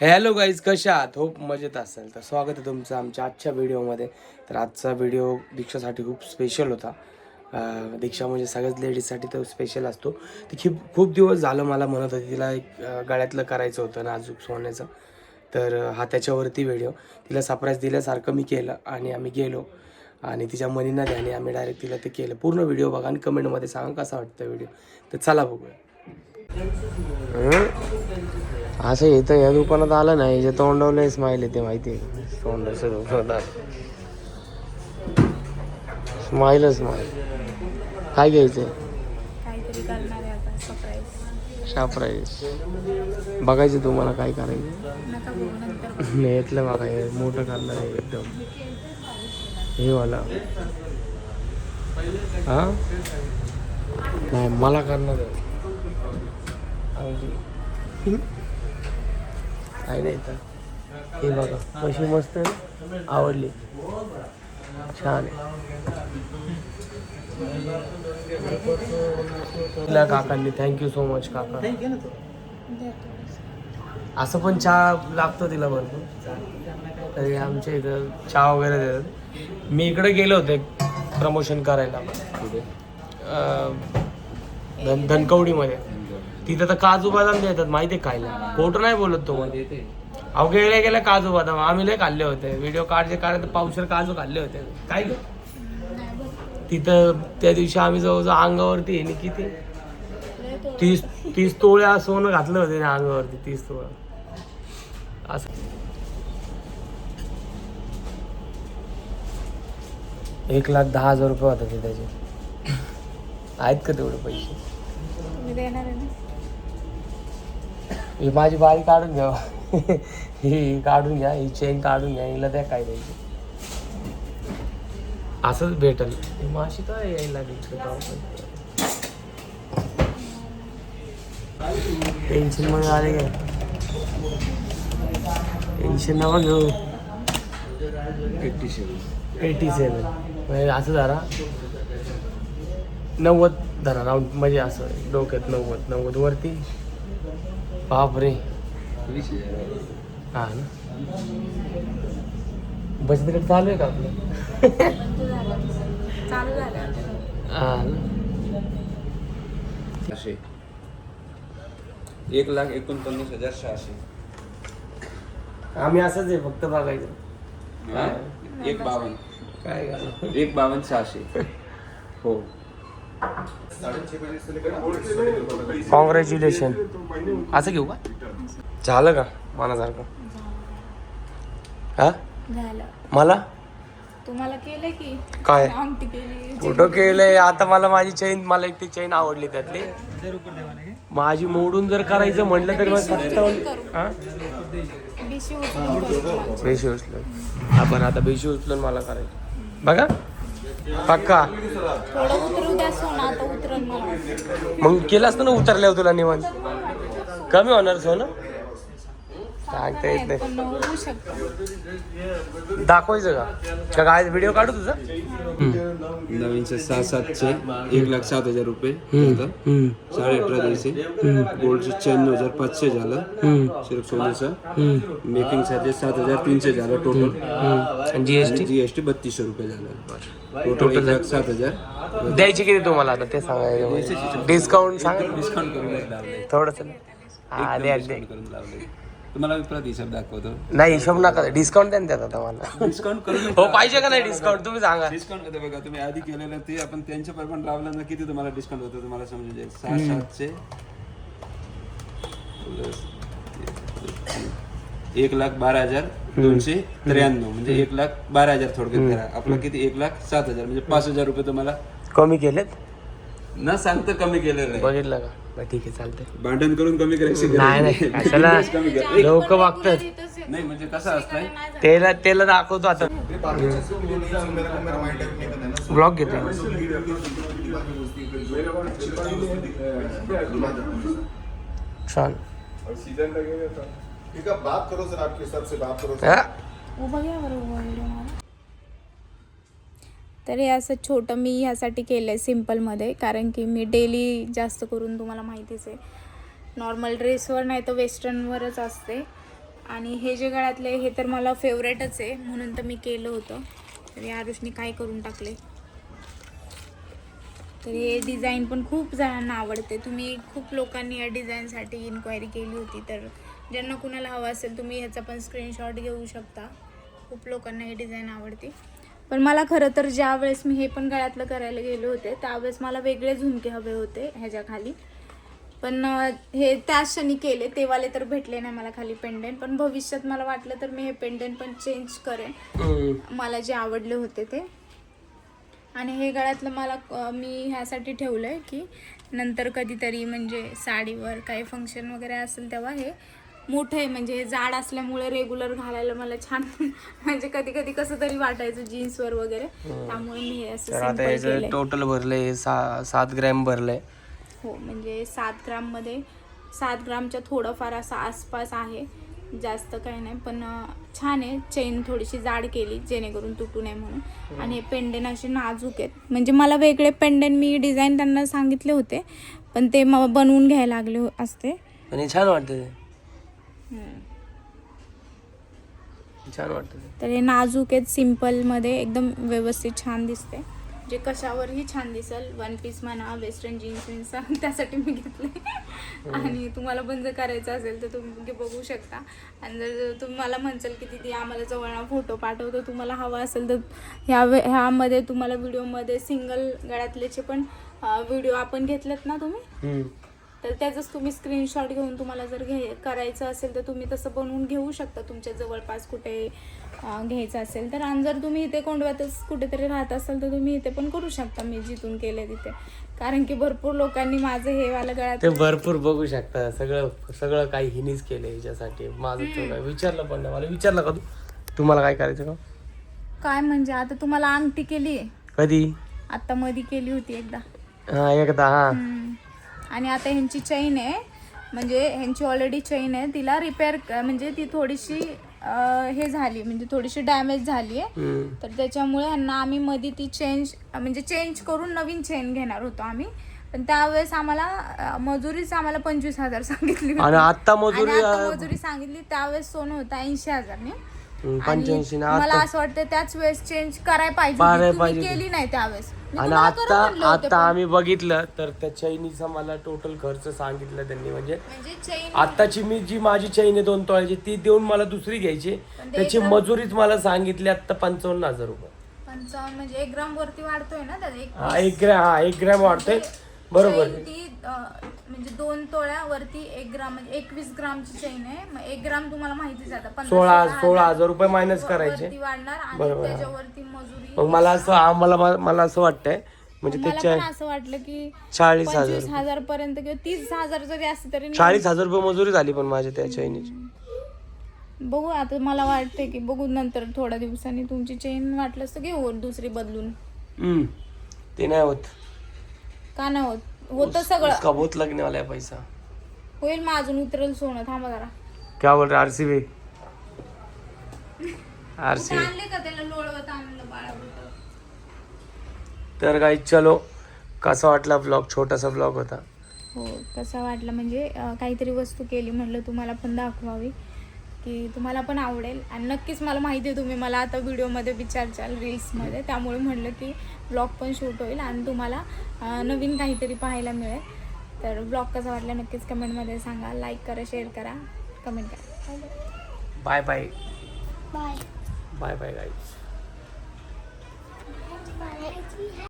Hello guys, कशा आहात? Hope मजेत असेल. तर स्वागत आहे तुमचं आमच्या आजच्या व्हिडिओमध्ये. तर आजचा व्हिडिओ दीक्षासाठी खूप स्पेशल होता. दीक्षा म्हणजे सगळ्याच लेडीजसाठी तो स्पेशल असतो. ती खूप दिवस झालं मला म्हणत होती तिला एक गळ्यातलं करायचं होतं नाजूक सोन्याचं. तर हा त्याच्यावरती व्हिडिओ तिला सरप्राईज दिल्यासारखं मी केलं आणि आम्ही गेलो आणि तिच्या मनींना ध्यानी आम्ही डायरेक्ट तिला ते केलं. पूर्ण व्हिडिओ बघा आणि कमेंटमध्ये सांगा कसा वाटतं व्हिडिओ. तर चला बघूया. असं येतं या दुकानात आलं नाही जे तोंडवलं स्माईल येते माहिती आहे. तोंडाचं दुकानात स्माईल काय घ्यायचंय? काहीतरी करणार आहे आता सरप्राईज. सरप्राईज बघायचं तुम्हाला काय करायचं. नका बघू नंतर. नाही येतलं बघा हे मोठं करणार आहे एकदम हे वाला. हा नाही मला करणार आहे काय नाही तर हे बघा कशी मस्त आहे. आवडली, छान आहे. काकांनी थँक्यू सो मच काका. असं पण चहा लागतो तिला भरपूर. तरी आमच्या इथं चहा वगैरे देतात. मी इकडे गेलो होते प्रमोशन करायला धनकवडीमध्ये. तिथं तर काजू बदाम देतात माहिती आहे खायला. खोटं नाही बोलत तो मला. अहो गेल्या काजू बदाम आम्ही लय खाल्ले होते. व्हिडिओ काढायला पावशेर काजू खाल्ले होते. काय ग तिथं त्या दिवशी आम्ही जवळजवळ अंगावरती आहे किती 30 तोळ्या सोनं घातलं होते ना अंगावरती. 30 तोळा असं. 1,10,000 रुपये होते त्याचे. आहेत का तेवढे पैसे? तुम्ही देणार आहे ना? ही माझी बारी काढून घ्या. ही काढून घ्या, ही चेन काढून घ्या. हिला द्या काय द्यायची. असंच भेटल. माशी काय यायला लागेल. टेन्शन मध्ये आले काय? टेन्शन नका घेऊ. 87 म्हणजे असं धरा 90 धरा राऊंड म्हणजे असं डोक्यात 90 वरती. बापरे हा ना. बचतगट चालू आहे का आपलं? चालू झालं. हा ना. 1,49,600. आम्ही असंच आहे फक्त बघायचं. 1,52. काय घालू? 1,52,600. हो. कॉंग्रॅच्युलेशन. असं घेऊ का? झालं का मनासारखं? हा झालं. मला तुम्हाला केलं की काय आमटी केली. कुठं केलंय आता? मला माझी चैन, मला एक ती चैन आवडली त्यातली. माझी मोडून जर करायचं म्हटलं तर मग 57. हा बिशी उचलून करू तुम्हाला. बेशी उचलून आपण आता बेशी उचलून मला करायचं बघा पक्का. थोडं उतरू द्या सोनं. आता उतरल मला वाटतं. मग केलं असतं ना उतरल्यावर तुला निवांत. कमी होणार सोनं सांगता येत नाही. पण होऊ शकतं. दाखवायचं का काय व्हिडिओ काढू तुझा? नवीनचे 6,700. 1,07,000 रुपये. 18.5 द्यायचे. गोल्डचे 96,500 झालं. सिर्फ सोन्याचं मेकिंग चार्जेस 7,300 झालं टोटल. जीएसटी 3200 रुपये झालं. टोटल 1,07,000. द्यायची किती तुम्हाला आता ते सांगायचं. डिस्काउंट सांग डिस्काउंट करून लावले. थोडस. हा द्या डिस्काउंट करून लावले. तुम्हाला मी परत हिशोब दाखवतो. नाही हिशोब नका. डिस्काउंट द्या ना त्यात आता मला. डिस्काउंट करून हो पाहिजे का नाही डिस्काउंट तुम्ही सांगा. डिस्काउंट होतं बघा. तुम्ही आधी केलेलं ते आपण त्यांच्या पण लावलं ना किती तुम्हाला डिस्काउंट होतं तुम्हाला समजून जाईल. 6,700 1,12,293 म्हणजे 1,12,000 थोडक्यात करा. आपलं किती 1,07,000 म्हणजे 5,000 रुपये तुम्हाला कमी केलेत न सांगता कमी केलेलं आहे. बघितलं का? बरं ठीक आहे चालतंय. भांडण करून कमी करायची गरज नाही नाही कशाला कमी कर. लोक बघतात. नाही म्हणजे कसं असतंय तेला दाखवतो आता. ब्लॉग घेतो छान. ठीक है, बात करो सर, आपके हिसाब से बात करो। हा? उभं घ्या बरं उभं व्हिडिओ मला. तर हे असं छोटं मी ह्यासाठी केलं आहे सिम्पलमध्ये. कारण की मी डेली जास्त करून तुम्हाला माहितीच आहे नॉर्मल ड्रेसवर नाही तर वेस्टर्नवरच असते. आणि हे जे गळ्यातले हे तर मला फेवरेटच आहे, म्हणून तर मी केलं होतं. तर या आरुषने काय करून टाकले. तर हे डिझाईन पण खूप जणांना आवडते. तुम्ही खूप लोकांनी या डिझाईनसाठी इन्क्वायरी केली होती. तर ज्यांना कुणाला हवं असेल तुम्ही ह्याचा पण स्क्रीनशॉट घेऊ शकता. खूप लोकांना ही डिझाईन आवडते. पण मला खरं तर ज्या वेळेस मी हे पण गळ्यातलं करायला गेले होते त्यावेळेस मला वेगळे झुमके हवे होते ह्याच्या खाली. पण हे त्याच क्षणी केले, तेवाले तर भेटले नाही मला खाली पेंडेंट. पण भविष्यात मला वाटलं तर मी हे पेंडेंट पण चेंज करेन, मला जे आवडले होते ते. आणि हे गळ्यातलं मला मी ह्यासाठी ठेवलं आहे की नंतर कधीतरी म्हणजे साडीवर काही फंक्शन वगैरे असेल तेव्हा हे मोठं आहे, म्हणजे हे जाड असल्यामुळे रेग्युलर घालायला मला छान म्हणजे कधी कधी कसं तरी वाटायचं जीन्सवर वगैरे, त्यामुळे मी हे असं तर आता सिंपल याचं केलंय. टोटल भरलंय 7 ग्रॅम भरलंय. हो, म्हणजे 7 ग्राममध्ये 7 ग्रामच्या थोडंफार असं आसपास आहे, जास्त काही नाही. पण छान आहे. चेन थोडीशी जाड केली जेणेकरून तुटू नये म्हणून. आणि हे पेंडेंट असे नाजूक आहेत. म्हणजे मला वेगळे पेंडेंट मी डिझाईन त्यांना सांगितले होते पण ते मग बनवून घ्यायला लागले असते. आणि छान वाटतं ते, छान वाटतं ते. तर हे नाजूक आहेत, सिम्पलमध्ये एकदम व्यवस्थित छान दिसते, जे कशावरही छान दिसेल. वन पीस म्हणा, वेस्टर्न जीन्स त्यासाठी मी घेतले. आणि तुम्हाला पण जर करायचं असेल तर तुम्ही बघू शकता. आणि जर तुम्ही मला म्हणसाल की दीदी आम्हाला जवळना फोटो पाठवतो, तुम्हाला हवा असेल तर ह्यामध्ये तुम्हाला व्हिडिओमध्ये सिंगल गळ्यातल्याचे पण व्हिडिओ आपण घेतलेत ना तुम्ही, तर त्याचंच तुम्ही स्क्रीनशॉट घेऊन तुम्हाला जर करायचं असेल तर तुम्ही तसं बनवून घेऊ शकता तुमच्या जवळपास कुठे घ्यायचं असेल तर. आणि जर तुम्ही इथे कोंडव्यातच कुठेतरी राहत असाल तर तुम्ही इथे पण करू शकता, मी जिथून केले तिथे. कारण की भरपूर लोकांनी माझं हे वाला गळ्यात ते भरपूर बघू शकता. सगळं काही हिनीच केलं याच्यासाठी. माझं तर विचारलं पण नाही. मला विचारलं का तुम्हाला काय करायचं का? काय म्हणजे आता तुम्हाला अंगठी केली आहे, कधी? आता मध्ये केली होती एकदा. हा, एकदा. हा, आणि आता ह्यांची चैन आहे, म्हणजे ह्यांची ऑलरेडी चैन आहे, तिला रिपेअर म्हणजे ती थोडीशी हे झाली, म्हणजे थोडीशी डॅमेज झाली आहे. तर त्याच्यामुळे ह्यांना आम्ही मध्ये ती चेंज करून नवीन चेन घेणार होतो आम्ही. पण त्यावेळेस आम्हाला मजुरीच आम्हाला 25,000 सांगितली होती. आणि आता मजुरी सांगितली त्यावेळेस सोनं होतं 80,000 85. मला असं वाटतं त्याच वेळेस चेंज करायला पाहिजे, तुम्ही केली नाही त्यावेळेस. आणि आता आम्ही बघितलं तर त्या चैनीचा मला टोटल खर्च सांगितलं त्यांनी. म्हणजे चेन आताची मी जी माझी चैन आहे 2 तोळ्याची ती देऊन मला दुसरी घ्यायची, त्याची मजुरीच मला सांगितली आता 55,000 रुपये. 55 म्हणजे 1 ग्राम वरती वाढतोय ना त्याचा. हा, 1 ग्रॅम वाढतोय. बरोबर. ती म्हणजे 2 तोळ्यावरती 1 ग्राम म्हणजे 21 ग्रामची चेन आहे. मग 1 ग्राम तुम्हाला माहितीच आहे आता 16,000 रुपये मायनस करायचे. वाढणार आणि त्याच्यावरती मजुरी. मग मला असं वाटतंय म्हणजे त्याच्या असं वाटलं की 40,000 25,000 पर्यंत किंवा 30,000 जरी असते तरी 40,000 रुपये मजुरी झाली पण माझ्या त्या चैनीची. बघू. आता मला वाटते की बघू नंतर थोड्या दिवसांनी तुमची चेन वाटलंच तर घेऊ दुसरी बदलून. ते नाही होत. का नाही होत? होतं सगळं. उसका बहुत लगने वाला है पैसा. होईल मग अजून उतरेल सोनं. थांबा जरा. क्या बोल रहे RCB? आणले का त्याला लोळवत आणलं बाळा? तर काही चलो, कसा वाटला ब्लॉग? छोटासा ब्लॉग होता. हो, कसा वाटला म्हणजे काहीतरी वस्तू केली म्हटलं तुम्हाला पण दाखवावी की तुम्हाला पण आवडेल. आणि नक्कीच मला माहिती आहे तुम्ही मला आता व्हिडिओमध्ये विचारचाल रील्समध्ये, त्यामुळे म्हटलं की ब्लॉग पण शूट होईल आणि तुम्हाला नवीन काहीतरी पाहायला मिळेल. तर ब्लॉग कसा वाटला नक्कीच कमेंटमध्ये सांगा. लाईक करा, शेअर करा, कमेंट करा. Bye bye bye bye bye guys.